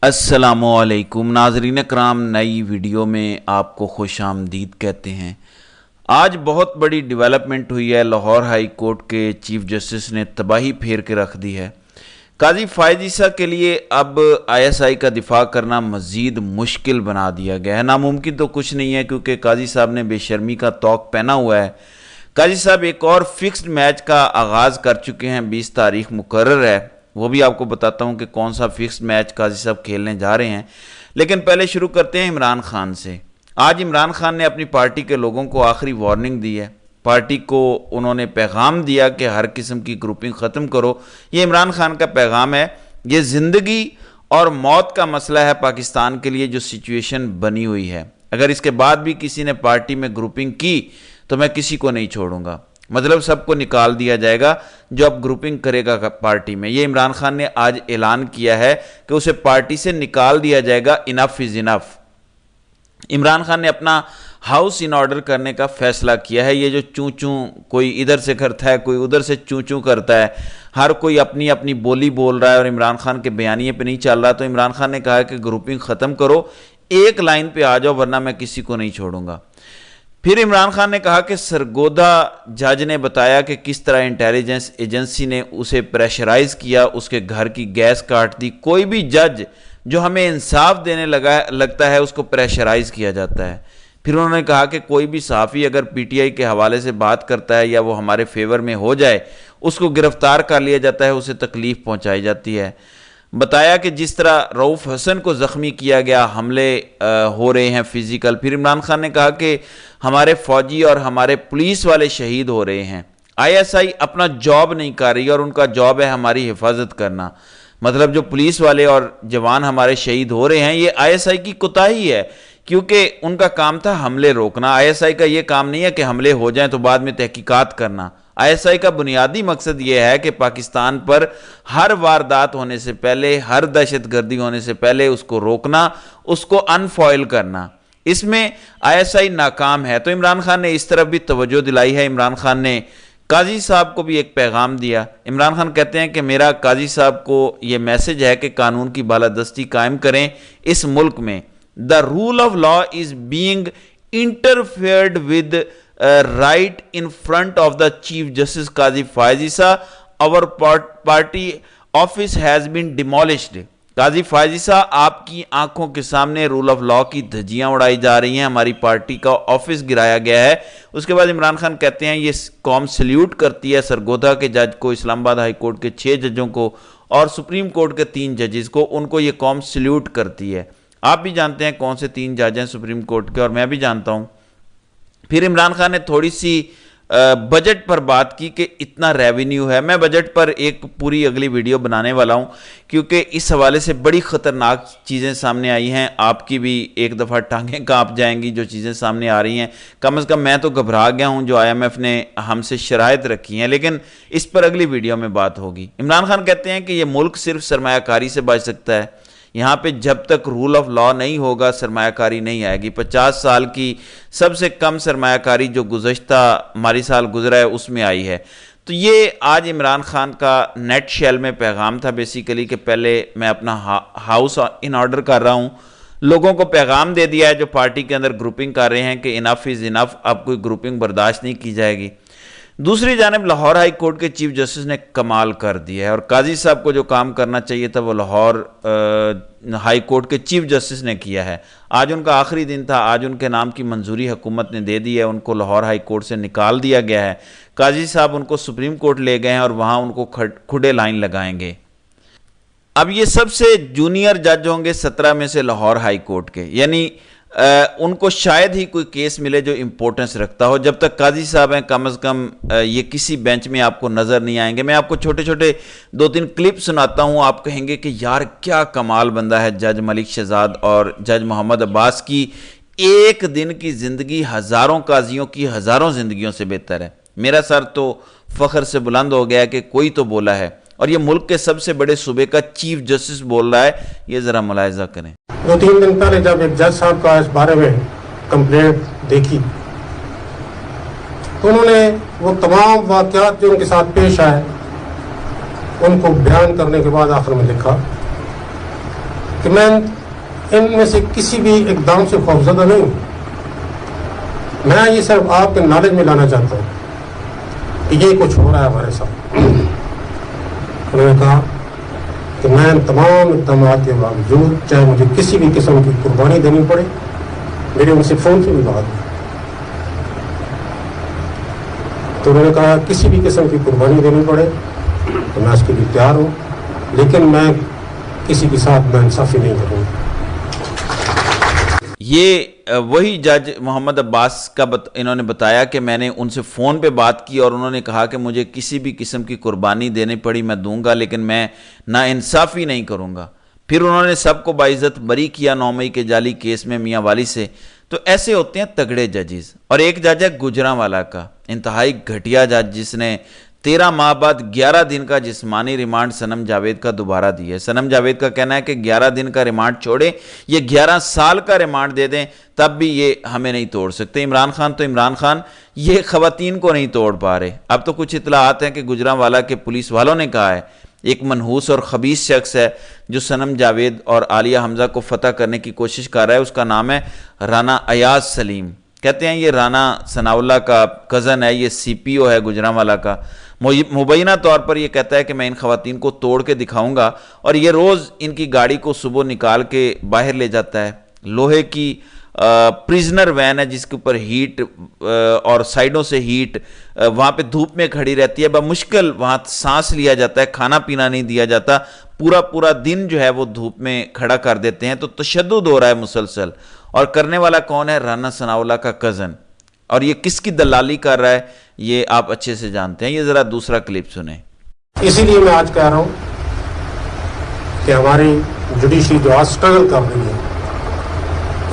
السلام علیکم ناظرین کرام، نئی ویڈیو میں آپ کو خوش آمدید کہتے ہیں۔ آج بہت بڑی ڈیولپمنٹ ہوئی ہے۔ لاہور ہائی کورٹ کے چیف جسٹس نے تباہی پھیر کے رکھ دی ہے۔ قاضی فائز عیسیٰ کے لیے اب ISI کا دفاع کرنا مزید مشکل بنا دیا گیا ہے۔ ناممکن تو کچھ نہیں ہے کیونکہ قاضی صاحب نے بے شرمی کا طوق پہنا ہوا ہے۔ قاضی صاحب ایک اور فکسڈ میچ کا آغاز کر چکے ہیں، 20 تاریخ مقرر ہے۔ وہ بھی آپ کو بتاتا ہوں کہ کون سا فکسڈ میچ قاضی صاحب کھیلنے جا رہے ہیں، لیکن پہلے شروع کرتے ہیں عمران خان سے۔ آج عمران خان نے اپنی پارٹی کے لوگوں کو آخری وارننگ دی ہے۔ پارٹی کو انہوں نے پیغام دیا کہ ہر قسم کی گروپنگ ختم کرو۔ یہ عمران خان کا پیغام ہے۔ یہ زندگی اور موت کا مسئلہ ہے پاکستان کے لیے، جو سچویشن بنی ہوئی ہے۔ اگر اس کے بعد بھی کسی نے پارٹی میں گروپنگ کی تو میں کسی کو نہیں چھوڑوں گا، مطلب سب کو نکال دیا جائے گا جو اب گروپنگ کرے گا پارٹی میں۔ یہ عمران خان نے آج اعلان کیا ہے کہ اسے پارٹی سے نکال دیا جائے گا۔ انف از انف۔ عمران خان نے اپنا ہاؤس ان آرڈر کرنے کا فیصلہ کیا ہے۔ یہ جو چوں چوں کوئی ادھر سے کرتا ہے، کوئی ادھر سے چوں چوں کرتا ہے، ہر کوئی اپنی اپنی بولی بول رہا ہے اور عمران خان کے بیانیے پہ نہیں چل رہا، تو عمران خان نے کہا کہ گروپنگ ختم کرو، ایک لائن پہ آ جاؤ ورنہ میں کسی کو نہیں چھوڑوں گا۔ پھر عمران خان نے کہا کہ سرگودا جج نے بتایا کہ کس طرح انٹیلیجنس ایجنسی نے اسے پریشرائز کیا، اس کے گھر کی گیس کاٹ دی۔ کوئی بھی جج جو ہمیں انصاف دینے لگتا ہے اس کو پریشرائز کیا جاتا ہے۔ پھر انہوں نے کہا کہ کوئی بھی صحافی اگر PTI کے حوالے سے بات کرتا ہے یا وہ ہمارے فیور میں ہو جائے، اس کو گرفتار کر لیا جاتا ہے، اسے تکلیف پہنچائی جاتی ہے۔ بتایا کہ جس طرح رؤف حسن کو زخمی کیا گیا، حملے ہو رہے ہیں فزیکل۔ پھر عمران خان نے کہا کہ ہمارے فوجی اور ہمارے پولیس والے شہید ہو رہے ہیں۔ ISI اپنا جاب نہیں کر رہی اور ان کا جاب ہے ہماری حفاظت کرنا، مطلب جو پولیس والے اور جوان ہمارے شہید ہو رہے ہیں، یہ ISI کی کوتاہی ہے کیونکہ ان کا کام تھا حملے روکنا۔ ISI کا یہ کام نہیں ہے کہ حملے ہو جائیں تو بعد میں تحقیقات کرنا۔ ISI کا بنیادی مقصد یہ ہے کہ پاکستان پر ہر واردات ہونے سے پہلے، ہر دہشت گردی ہونے سے پہلے اس کو روکنا، اس کو انفوائل کرنا۔ اس میں ISI ناکام ہے، تو عمران خان نے اس طرف بھی توجہ دلائی ہے۔ عمران خان نے قاضی صاحب کو بھی ایک پیغام دیا۔ عمران خان کہتے ہیں کہ میرا قاضی صاحب کو یہ میسج ہے کہ قانون کی بالادستی قائم کریں اس ملک میں۔ The rule of law is being interfered with right in front of the Chief Justice Qazi Faiz Issa. Our party office has been demolished. قاضی فائز عیسیٰ، آپ کی آنکھوں کے سامنے رول آف لاء کی دھجیاں اڑائی جا رہی ہیں، ہماری پارٹی کا آفس گرایا گیا ہے۔ اس کے بعد عمران خان کہتے ہیں یہ قوم سلیوٹ کرتی ہے سرگودا کے جج کو، اسلام آباد ہائی کورٹ کے 6 ججوں کو اور سپریم کورٹ کے 3 ججز کو، ان کو یہ قوم سلیوٹ کرتی ہے۔ آپ بھی جانتے ہیں کون سے 3 جج ہیں سپریم کورٹ کے، اور میں بھی جانتا ہوں۔ پھر عمران خان نے تھوڑی سی بجٹ پر بات کی کہ اتنا ریونیو ہے۔ میں بجٹ پر ایک پوری اگلی ویڈیو بنانے والا ہوں کیونکہ اس حوالے سے بڑی خطرناک چیزیں سامنے آئی ہیں۔ آپ کی بھی ایک دفعہ ٹانگیں کانپ جائیں گی جو چیزیں سامنے آ رہی ہیں۔ کم از کم میں تو گھبرا گیا ہوں جو IMF نے ہم سے شرائط رکھی ہیں، لیکن اس پر اگلی ویڈیو میں بات ہوگی۔ عمران خان کہتے ہیں کہ یہ ملک صرف سرمایہ کاری سے بچ سکتا ہے۔ یہاں پہ جب تک رول آف لاء نہیں ہوگا سرمایہ کاری نہیں آئے گی۔ 50 سال کی سب سے کم سرمایہ کاری جو گزشتہ مالی سال گزرا ہے اس میں آئی ہے۔ تو یہ آج عمران خان کا نیٹ شیل میں پیغام تھا بیسیکلی کہ پہلے میں اپنا ہاؤس ان آرڈر کر رہا ہوں، لوگوں کو پیغام دے دیا ہے جو پارٹی کے اندر گروپنگ کر رہے ہیں کہ انف از انف، اب کوئی گروپنگ برداشت نہیں کی جائے گی۔ دوسری جانب لاہور ہائی کورٹ کے چیف جسٹس نے کمال کر دیا ہے، اور قاضی صاحب کو جو کام کرنا چاہیے تھا وہ لاہور ہائی کورٹ کے چیف جسٹس نے کیا ہے۔ آج ان کا آخری دن تھا، آج ان کے نام کی منظوری حکومت نے دے دی ہے، ان کو لاہور ہائی کورٹ سے نکال دیا گیا ہے۔ قاضی صاحب ان کو سپریم کورٹ لے گئے ہیں اور وہاں ان کو کھڑے لائن لگائیں گے۔ اب یہ سب سے جونیئر جج ہوں گے 17 میں سے لاہور ہائی کورٹ کے، یعنی ان کو شاید ہی کوئی کیس ملے جو امپورٹنس رکھتا ہو۔ جب تک قاضی صاحب ہیں کم از کم یہ کسی بینچ میں آپ کو نظر نہیں آئیں گے۔ میں آپ کو چھوٹے چھوٹے 2-3 کلپ سناتا ہوں، آپ کہیں گے کہ یار کیا کمال بندہ ہے جج ملک شہزاد اور جج محمد عباس کی ایک دن کی زندگی ہزاروں قاضیوں کی ہزاروں زندگیوں سے بہتر ہے۔ میرا سر تو فخر سے بلند ہو گیا کہ کوئی تو بولا ہے، اور یہ ملک کے سب سے بڑے صوبے کا چیف جسٹس بول رہا ہے۔ یہ ذرا ملاحظہ کریں۔ 2-3 دن پہلے جب ایک جج صاحب کا اس بارے میں کمپلینٹ دیکھی تو انہوں نے وہ تمام واقعات جو ان کے ساتھ پیش آئے ان کو بیان کرنے کے بعد آخر میں لکھا کہ میں ان میں سے کسی بھی اقدام سے خوفزدہ نہیں ہوں. میں یہ صرف آپ کے نالج میں لانا چاہتا ہوں کہ یہ کچھ ہو رہا ہے ہمارے ساتھ. انہوں نے کہا کہ میں تمام اقدامات کے باوجود چاہے مجھے کسی بھی قسم کی قربانی دینی پڑے. میرے ان سے فون سے بھی بات ہوئی تو انہوں نے کہا کسی بھی قسم کی قربانی دینی پڑے تو میں اس کے لیے تیار ہوں, لیکن میں کسی کے ساتھ ناانصافی نہیں کروں گا. یہ وہی جج محمد عباس کا انہوں نے بتایا کہ میں نے ان سے فون پہ بات کی اور انہوں نے کہا کہ مجھے کسی بھی قسم کی قربانی دینی پڑی میں دوں گا, لیکن میں ناانصافی نہیں کروں گا. پھر انہوں نے سب کو باعزت بری کیا 9 مئی کے جعلی کیس میں میاں والی سے. تو ایسے ہوتے ہیں تگڑے ججز. اور ایک جج ہے گجرانوالہ کا, انتہائی گھٹیا جج, جس نے 13 ماہ بعد 11 دن کا جسمانی ریمانڈ صنم جاوید کا دوبارہ دی ہے. صنم جاوید کا کہنا ہے کہ 11 دن کا ریمانڈ چھوڑے, یہ 11 سال کا ریمانڈ دے دیں تب بھی یہ ہمیں نہیں توڑ سکتے. عمران خان یہ خواتین کو نہیں توڑ پا رہے. اب تو کچھ اطلاعات ہیں کہ گجرانوالہ کے پولیس والوں نے کہا ہے ایک منحوس اور خبیث شخص ہے جو صنم جاوید اور عالیہ حمزہ کو فتح کرنے کی کوشش کر رہا ہے. اس کا نام ہے رانا ایاز سلیم. کہتے ہیں یہ رانا ثناء اللہ کا کزن ہے, یہ سی پی او ہے گجرانوالہ کا. مبینہ طور پر یہ کہتا ہے کہ میں ان خواتین کو توڑ کے دکھاؤں گا, اور یہ روز ان کی گاڑی کو صبح نکال کے باہر لے جاتا ہے. لوہے کی پریزنر وین ہے جس کے اوپر ہیٹ اور سائیڈوں سے ہیٹ, وہاں پہ دھوپ میں کھڑی رہتی ہے, بمشکل وہاں سانس لیا جاتا ہے, کھانا پینا نہیں دیا جاتا, پورا دن جو ہے وہ دھوپ میں کھڑا کر دیتے ہیں. تو تشدد ہو رہا ہے مسلسل. اور کرنے والا کون ہے؟ رانا ثناء اللہ کا کزن. اور یہ کس کی دلالی کر رہا ہے یہ آپ اچھے سے جانتے ہیں. یہ ذرا دوسرا کلپ سنیں. اسی لیے میں آج کہہ رہا ہوں کہ ہماری جوڈیشری جو آج سٹرگل کر رہی ہے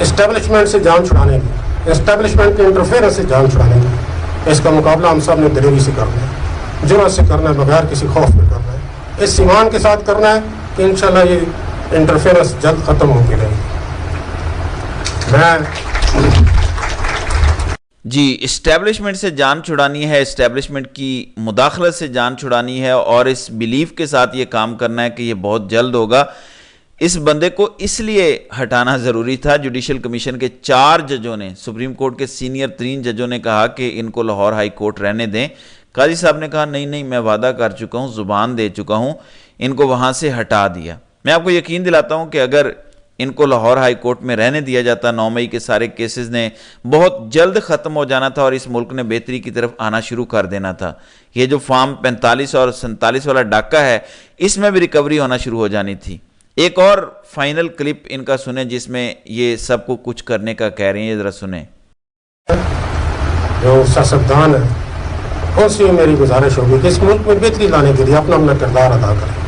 اسٹیبلشمنٹ سے جان چھڑانے کی, اسٹیبلشمنٹ کے انٹرفیئرنس سے جان چھڑانے کی, اس کا مقابلہ ہم سب نے دلیری سے کرنا ہے, جرأت سے کرنا ہے, بغیر کسی خوف میں کرنا ہے, اس ایمان کے ساتھ کرنا ہے کہ انشاءاللہ یہ انٹرفیئرنس جلد ختم ہو کے رہے گی. جی, اسٹیبلشمنٹ سے جان چھڑانی ہے, اسٹیبلشمنٹ کی مداخلت سے جان چھڑانی ہے, اور اس بیلیف کے ساتھ یہ کام کرنا ہے کہ یہ بہت جلد ہوگا. اس بندے کو اس لیے ہٹانا ضروری تھا. جوڈیشل کمیشن کے 4 ججوں نے, سپریم کورٹ کے سینئر 3 ججوں نے کہا کہ ان کو لاہور ہائی کورٹ رہنے دیں. قاضی صاحب نے کہا نہیں میں وعدہ کر چکا ہوں, زبان دے چکا ہوں, ان کو وہاں سے ہٹا دیا. میں آپ کو یقین دلاتا ہوں کہ اگر ان کو لاہور ہائی کورٹ میں رہنے دیا جاتا 9 مئی کے سارے کیسز نے بہت جلد ختم ہو جانا تھا اور اس ملک نے بہتری کی طرف آنا شروع کر دینا تھا. یہ جو فارم 45 اور 47 والا ڈاکہ ہے اس میں بھی ریکوری ہونا شروع ہو جانی تھی. ایک اور فائنل کلپ ان کا سنیں جس میں یہ سب کو کچھ کرنے کا کہہ رہے ہیں, یہ ذرا سنیں. جو سیاستدان ہے ان سے میری گزارش ہوگی کہ اس ملک میں بہتری لانے کے لیے اپنا کردار ادا کریں.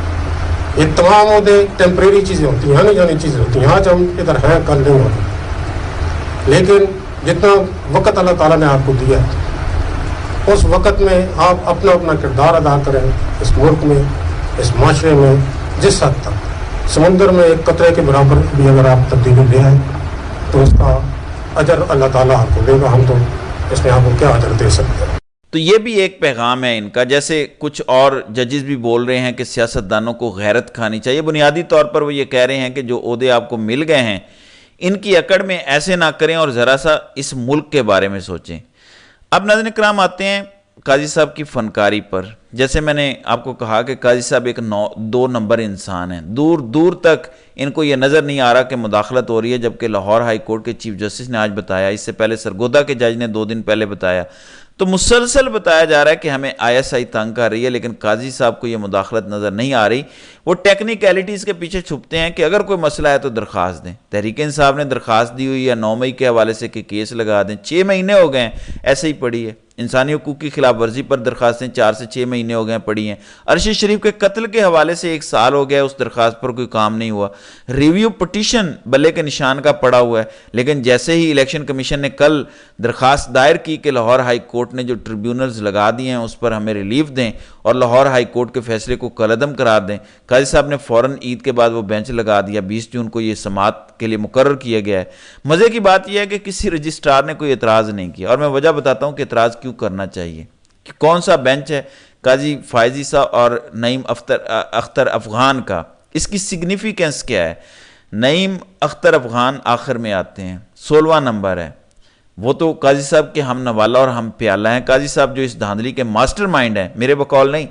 یہ تمام عہدے ٹیمپریری چیزیں ہوتی ہیں, آنے جانے چیزیں ہوتی ہیں. آج ہم ادھر ہیں کل نہیں ہوتے, لیکن جتنا وقت اللہ تعالیٰ نے آپ کو دیا اس وقت میں آپ اپنا کردار ادا کریں. اس ملک میں, اس معاشرے میں جس حد تک سمندر میں ایک قطرے کے برابر بھی اگر آپ تبدیلی لے آئیں تو اس کا اجر اللہ تعالیٰ آپ کو دے گا. ہم تو اس میں آپ کو کیا اجر دے سکتے ہیں. تو یہ بھی ایک پیغام ہے ان کا. جیسے کچھ اور ججز بھی بول رہے ہیں کہ سیاستدانوں کو غیرت کھانی چاہیے. بنیادی طور پر وہ یہ کہہ رہے ہیں کہ جو عہدے آپ کو مل گئے ہیں ان کی اکڑ میں ایسے نہ کریں اور ذرا سا اس ملک کے بارے میں سوچیں. اب ناظرین کرام آتے ہیں قاضی صاحب کی فنکاری پر. جیسے میں نے آپ کو کہا کہ قاضی صاحب ایک 2 نمبر انسان ہیں. دور تک ان کو یہ نظر نہیں آ رہا کہ مداخلت ہو رہی ہے, جبکہ لاہور ہائی کورٹ کے چیف جسٹس نے آج بتایا, اس سے پہلے سرگودا کے جج نے 2 دن پہلے بتایا. تو مسلسل بتایا جا رہا ہے کہ ہمیں ISI تنگ کر رہی ہے, لیکن قاضی صاحب کو یہ مداخلت نظر نہیں آ رہی. وہ ٹیکنیکیلٹیز کے پیچھے چھپتے ہیں کہ اگر کوئی مسئلہ ہے تو درخواست دیں. تحریک انصاف نے درخواست دی ہوئی ہے 9 مئی کے حوالے سے کہ کیس لگا دیں. 6 مہینے ہو گئے ہیں ایسے ہی پڑی ہے. انسانی حقوق کی خلاف ورزی پر درخواستیں 4 سے 6 مہینے ہو گئے پڑی ہیں. ارشد شریف کے قتل کے حوالے سے 1 سال ہو گیا, اس درخواست پر کوئی کام نہیں ہوا. ریویو پٹیشن بلے کے نشان کا پڑا ہوا ہے, لیکن جیسے ہی الیکشن کمیشن نے کل درخواست دائر کی کہ لاہور ہائی کورٹ نے جو ٹریبیونلز لگا دیے ہیں اس پر ہمیں ریلیف دیں اور لاہور ہائی کورٹ کے فیصلے کو کالعدم قرار دیں, قاضی صاحب نے فوراً عید کے بعد وہ بینچ لگا دیا. 20 جون کو یہ سماعت کے لیے مقرر کیا گیا ہے. مزے کی بات یہ ہے کہ کسی رجسٹرار نے کوئی اعتراض نہیں کیا, اور میں وجہ بتاتا ہوں کہ اعتراض کیوں کرنا چاہیے. کہ کون سا بینچ ہے قاضی فائزی صاحب اور نعیم اختر افغان کا, اس کی سگنیفیکنس کیا ہے. نعیم اختر افغان آخر میں آتے ہیں، 16واں نمبر ہے۔ وہ تو قاضی صاحب کے ہم نوالا اور ہم پیالہ ہیں۔ قاضی صاحب جو اس دھاندلی کے ماسٹر مائنڈ ہیں، میرے بقول نہیں،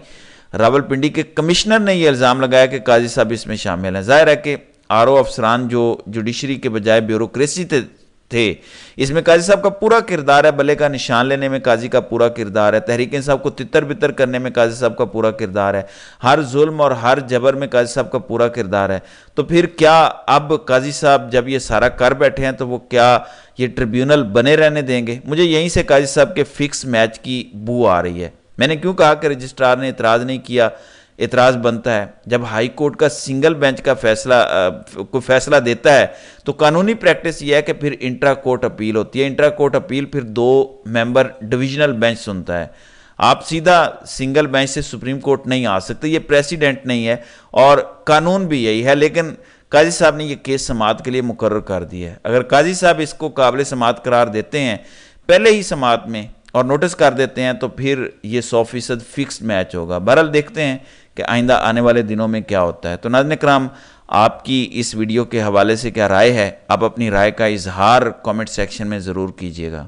راولپنڈی کے کمشنر نے یہ الزام لگایا کہ قاضی صاحب اس میں شامل ہیں۔ ظاہر ہے کہ RO افسران جو جوڈیشری کے بجائے بیوروکریسی تھے، اس میں قاضی صاحب کا پورا کردار ہے، بلے کا نشان لینے میں قاضی کا پورا کردار ہے، تحریک انصاف کو تتر بتر کرنے میں قاضی صاحب کا پورا کردار ہے، ہر ظلم اور ہر جبر میں قاضی صاحب کا پورا کردار ہے۔ تو پھر کیا اب قاضی صاحب جب یہ سارا کر بیٹھے ہیں تو وہ کیا یہ ٹریبیونل بنے رہنے دیں گے؟ مجھے یہیں سے قاضی صاحب کے فکس میچ کی بو آ رہی ہے۔ میں نے کیوں کہا کہ رجسٹرار نے اعتراض نہیں کیا؟ اعتراض بنتا ہے جب ہائی کورٹ کا سنگل بینچ کا کوئی فیصلہ دیتا ہے تو قانونی پریکٹس یہ ہے کہ پھر انٹرا کورٹ اپیل ہوتی ہے۔ انٹرا کورٹ اپیل پھر 2 ممبر ڈویژنل بینچ سنتا ہے۔ آپ سیدھا سنگل بینچ سے سپریم کورٹ نہیں آ سکتے، یہ پریسیڈنٹ نہیں ہے اور قانون بھی یہی ہے، لیکن قاضی صاحب نے یہ کیس سماعت کے لیے مقرر کر دیا ہے۔ اگر قاضی صاحب اس کو قابل سماعت قرار دیتے ہیں پہلے ہی سماعت میں اور نوٹس کر دیتے ہیں تو پھر یہ 100% فکسڈ میچ ہوگا۔ بہرحال دیکھتے ہیں کہ آئندہ آنے والے دنوں میں کیا ہوتا ہے۔ تو ناظرین کرام، آپ کی اس ویڈیو کے حوالے سے کیا رائے ہے؟ آپ اپنی رائے کا اظہار کامنٹ سیکشن میں ضرور کیجیے گا۔